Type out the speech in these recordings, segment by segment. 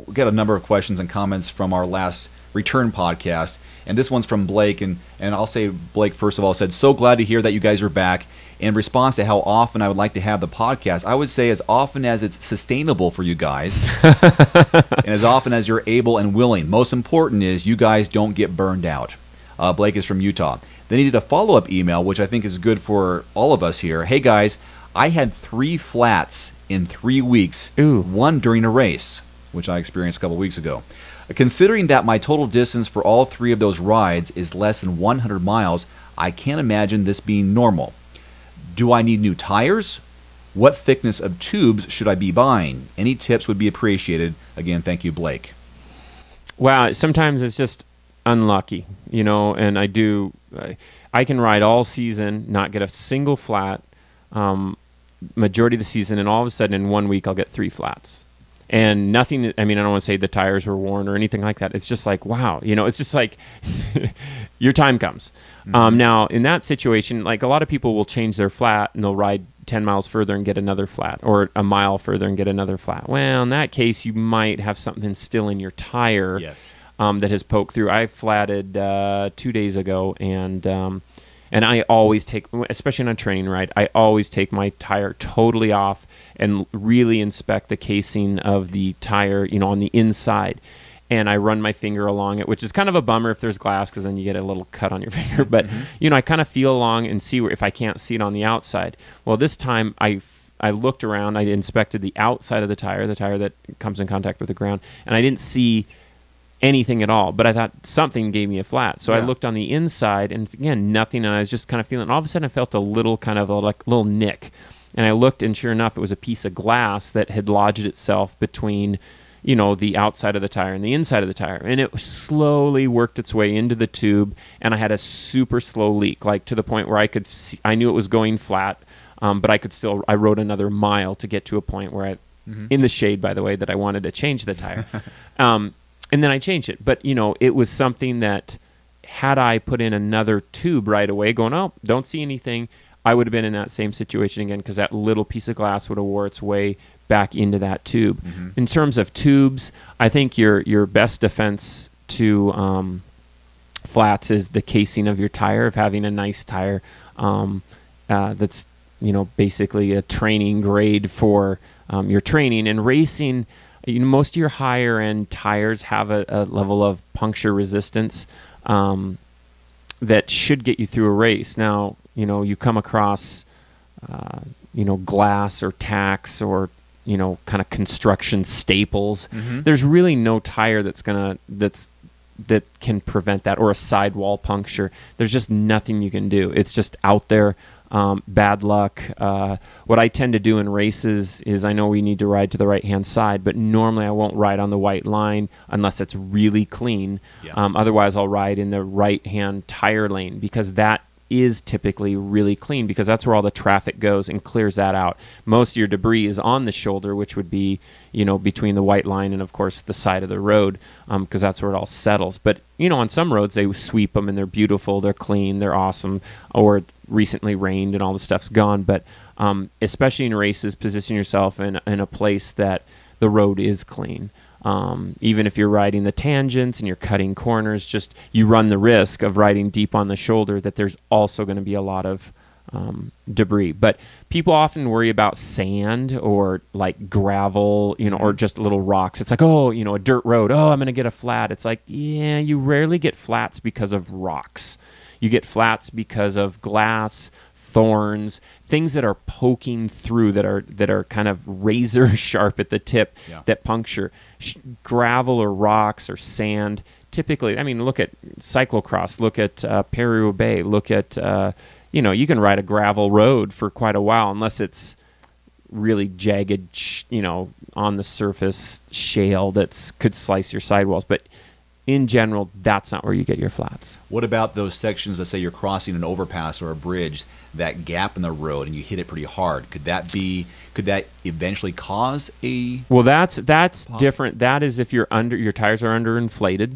We got a number of questions and comments from our last return podcast, and this one's from Blake, and I'll say Blake first of all said, "So glad to hear that you guys are back." In response to how often I would like to have the podcast, I would say as often as it's sustainable for you guys, and as often as you're able and willing. Most important is you guys don't get burned out. Blake is from Utah. They needed a follow-up email, which I think is good for all of us here. Hey guys, I had 3 flats in 3 weeks, one during a race, which I experienced a couple weeks ago. Considering that my total distance for all 3 of those rides is less than 100 miles, I can't imagine this being normal. Do I need new tires? What thickness of tubes should I be buying? Any tips would be appreciated. Again, thank you, Blake. Wow, sometimes it's just unlucky, you know, and I can ride all season, not get a single flat, majority of the season, and all of a sudden in 1 week I'll get 3 flats. And nothing, I mean, I don't want to say the tires were worn or anything like that. It's just like, wow, you know, it's just like your time comes. Now, in that situation, like a lot of people will change their flat and they'll ride 10 miles further and get another flat, or a mile further and get another flat. Well, in that case, you might have something still in your tire that has poked through. I flatted 2 days ago, and I always take, especially on a training ride, I always take my tire totally off and really inspect the casing of the tire, you know, on the inside. And I run my finger along it, which is kind of a bummer if there's glass, because then you get a little cut on your finger. But, you know, I kind of feel along and see if I can't see it on the outside. Well, this time I looked around, I inspected the outside of the tire that comes in contact with the ground, and I didn't see anything at all, but I thought something gave me a flat. So I looked on the inside, and again, nothing, and I was just kind of feeling, all of a sudden I felt a little kind of like little nick, and I looked, and sure enough, it was a piece of glass that had lodged itself between, you know, the outside of the tire and the inside of the tire, and it slowly worked its way into the tube, and I had a super slow leak, like to the point where I could see, I knew it was going flat, but I rode another mile to get to a point where in the shade, by the way, that I wanted to change the tire. And then I changed it. But, you know, it was something that had I put in another tube right away going, oh, don't see anything, I would have been in that same situation again, because that little piece of glass would have wore its way back into that tube. In terms of tubes, I think your best defense to flats is the casing of your tire, of having a nice tire that's, you know, basically a training grade for your training and racing. You know, most of your higher end tires have a level of puncture resistance that should get you through a race. Now, you know, you come across, you know, glass or tacks or, you know, kind of construction staples. There's really no tire that can prevent that, or a sidewall puncture. There's just nothing you can do. It's just out there. Bad luck. What I tend to do in races is, I know we need to ride to the right-hand side, but normally I won't ride on the white line unless it's really clean. Otherwise, I'll ride in the right-hand tire lane, because that is typically really clean, because that's where all the traffic goes and clears that out. Most of your debris is on the shoulder, which would be, you know, between the white line and, of course, the side of the road, because that's where it all settles. But, you know, on some roads, they sweep them, and they're beautiful, they're clean, they're awesome, or recently rained and all the stuff's gone. But especially in races, position yourself in a place that the road is clean. Even if you're riding the tangents and you're cutting corners, just you run the risk of riding deep on the shoulder that there's also going to be a lot of debris. But people often worry about sand or like gravel, you know, or just little rocks. It's like, oh, you know, a dirt road. Oh, I'm going to get a flat. It's like, yeah, you rarely get flats because of rocks. You get flats because of glass, thorns, things that are poking through, that are kind of razor sharp at the tip, that puncture. Gravel or rocks or sand, typically, I mean, look at cyclocross, look at Paris-Roubaix, look at, you know, you can ride a gravel road for quite a while, unless it's really jagged, you know, on the surface shale that could slice your sidewalls. But in general, that's not where you get your flats. What about those sections, let's say you're crossing an overpass or a bridge, that gap in the road, and you hit it pretty hard? Could that eventually cause a... Well, that's different. That is if your tires are underinflated.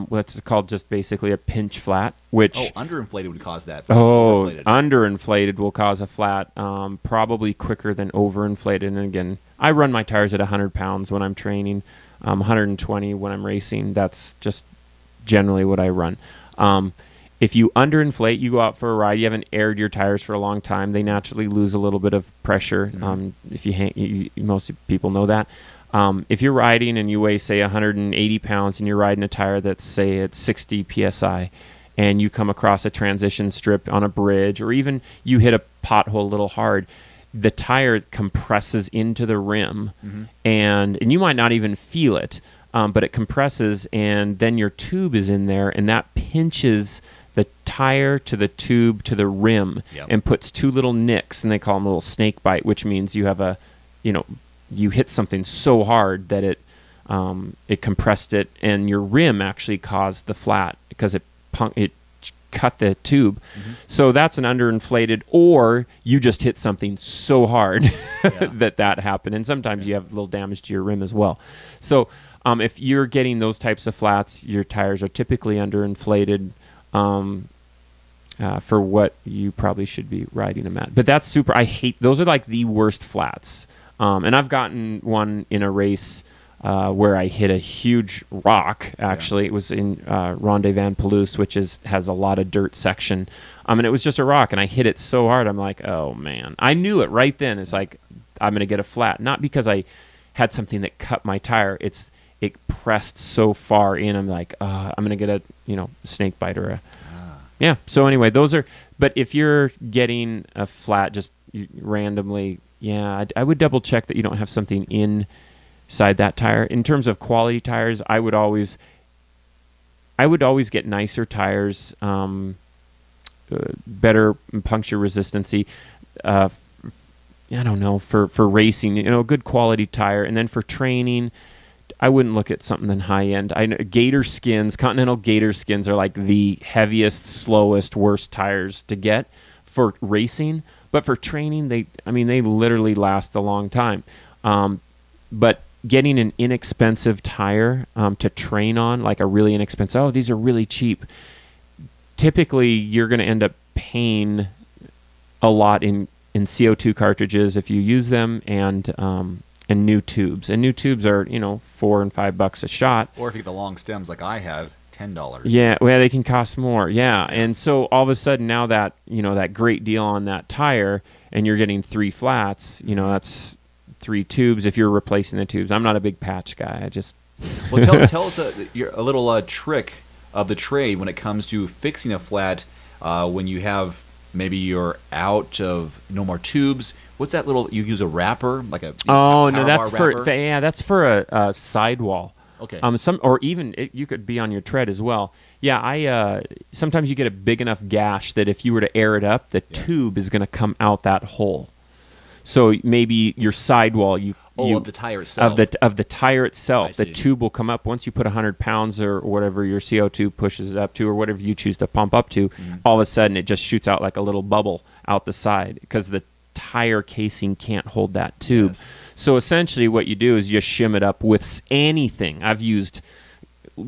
That's called just basically a pinch flat, which... Oh, underinflated would cause that. Oh, underinflated will cause a flat probably quicker than overinflated. And again, I run my tires at 100 pounds when I'm training. 120 when I'm racing. That's just generally what I run. If you underinflate, you go out for a ride, you haven't aired your tires for a long time, they naturally lose a little bit of pressure. If you hang, most people know that. If you're riding and you weigh, say, 180 pounds and you're riding a tire that's, say, at 60 psi, and you come across a transition strip on a bridge, or even you hit a pothole a little hard, the tire compresses into the rim, and you might not even feel it, but it compresses, and then your tube is in there, and that pinches the tire to the tube to the rim, and puts two little nicks, and they call them a little snake bite, which means you have a, you hit something so hard that it compressed it, and your rim actually caused the flat because it cut the tube. So that's an underinflated, or you just hit something so hard that happened. And sometimes you have a little damage to your rim as well. So if you're getting those types of flats, your tires are typically underinflated for what you probably should be riding them at. But that's super. I hate those. Are like the worst flats. And I've gotten one in a race where I hit a huge rock. Actually, it was in Ronde Van Pelouse, which has a lot of dirt section. And it was just a rock, and I hit it so hard. I'm like, oh man! I knew it right then. It's like I'm gonna get a flat, not because I had something that cut my tire. It pressed so far in. I'm like, I'm gonna get a snake bite or a yeah. So anyway, those are. But if you're getting a flat just randomly, I would double check that you don't have something inside that tire. In terms of quality tires, I would always get nicer tires, better puncture resistancy. I don't know, for racing, good quality tire, and then for training, I wouldn't look at something high end. I know Continental Gator skins are like the heaviest, slowest, worst tires to get for racing. But for training, they literally last a long time. But getting an inexpensive tire to train on, like a really inexpensive, these are really cheap. Typically, you're going to end up paying a lot in CO2 cartridges if you use them, and new tubes. And new tubes are $4 and $5 a shot. Or if you get the long stems like I have, $10. Yeah, well, they can cost more. Yeah, and so all of a sudden now that that great deal on that tire, and you're getting 3 flats, that's 3 tubes if you're replacing the tubes. I'm not a big patch guy. I just tell us a little trick of the trade when it comes to fixing a flat when you have maybe you're out of no more tubes. What's that little? You use a wrapper like a that's for a sidewall. Okay. Or even you could be on your tread as well. Yeah, sometimes you get a big enough gash that if you were to air it up, the tube is going to come out that hole. So maybe your sidewall, of the tire itself. Of the tire itself, the tube will come up once you put 100 pounds or whatever your CO2 pushes it up to, or whatever you choose to pump up to. All of a sudden, it just shoots out like a little bubble out the side because the tire casing can't hold that tube. Yes. So essentially, what you do is you shim it up with anything. I've used,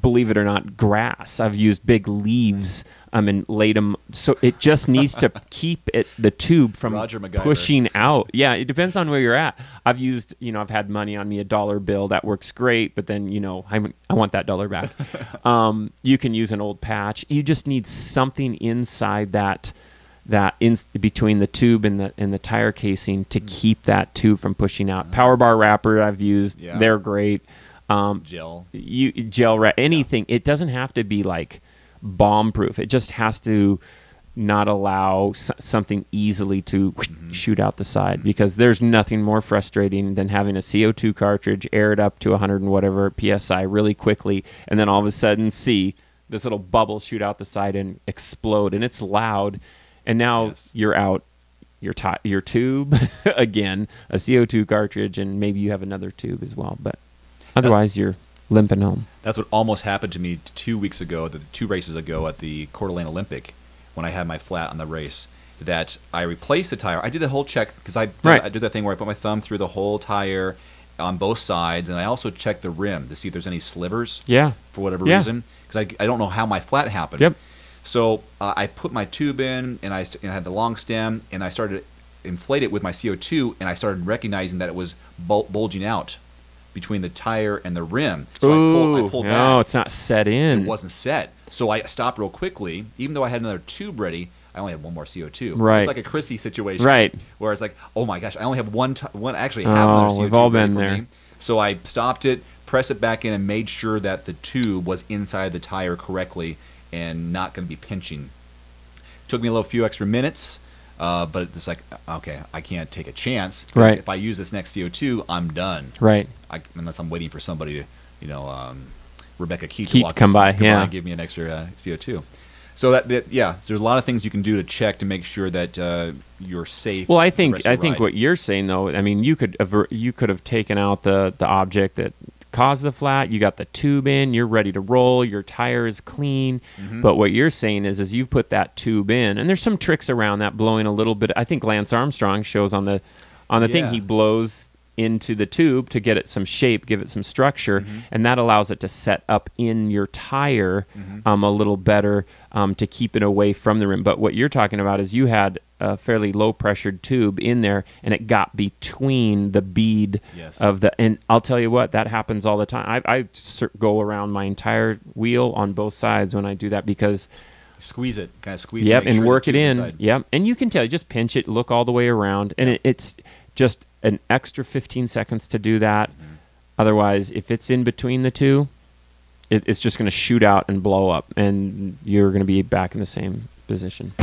believe it or not, grass. I've used big leaves. And laid them, so it just needs to keep the tube from pushing out. Yeah, it depends on where you're at. I've used, I've had money on me, $1 bill, that works great, but then, I want that $1 back. You can use an old patch. You just need something inside that in between the tube and the tire casing to keep that tube from pushing out. Power bar wrapper I've used, they're great. Gel wrap, anything. It doesn't have to be like bomb proof. It just has to not allow something easily to shoot out the side, because there's nothing more frustrating than having a CO2 cartridge, air it up to 100 and whatever PSI really quickly, and then all of a sudden see this little bubble shoot out the side and explode, and it's loud, and now you're out your tube again, a CO2 cartridge, and maybe you have another tube as well, but otherwise you're limping home. That's what almost happened to me 2 weeks ago, 2 races ago at the Coeur d'Alene Olympic, when I had my flat on the race. That I replaced the tire. I did the whole check because I did that thing where I put my thumb through the whole tire on both sides, and I also checked the rim to see if there's any slivers. Yeah. For whatever reason, because I don't know how my flat happened. Yep. So I put my tube in, and I had the long stem, and I started to inflate it with my CO2, and I started recognizing that it was bulging out between the tire and the rim. So I pulled back. No, it's not set in. It wasn't set. So I stopped real quickly, even though I had another tube ready. I only had one more CO2. Right. It's like a Chrissy situation. Right. Where it's like, oh my gosh, I only have one actually have another CO2 we've all ready been for there. me. So I stopped it, pressed it back in, and made sure that the tube was inside the tire correctly and not going to be pinching. Took me a few extra minutes, but it's like, okay, I can't take a chance. Right. If I use this next CO2, I'm done. Right. Unless I'm waiting for somebody to, Rebecca Keith Keith come by, yeah, and give me an extra CO2. So yeah, there's a lot of things you can do to check to make sure that you're safe. Well, I think ride. what you're saying though, I mean, you could have taken out the object that caused the flat. You got the tube in. You're ready to roll. Your tire is clean. Mm-hmm. But what you're saying is you've put that tube in, and there's some tricks around that, blowing a little bit. I think Lance Armstrong shows on the thing, he blows into the tube to get it some shape, give it some structure, mm-hmm. and that allows it to set up in your tire mm-hmm. A little better to keep it away from the rim. But what you're talking about is you had a fairly low pressured tube in there, and it got between the bead of the. And I'll tell you what, that happens all the time. I go around my entire wheel on both sides when I do that, because squeeze it, kind of squeeze. Yep, it, and sure work it in. Inside. Yep, and you can tell. Just pinch it, look all the way around, and it's just an extra 15 seconds to do that. Mm-hmm. Otherwise, if it's in between the two, it's just going to shoot out and blow up, and you're going to be back in the same position.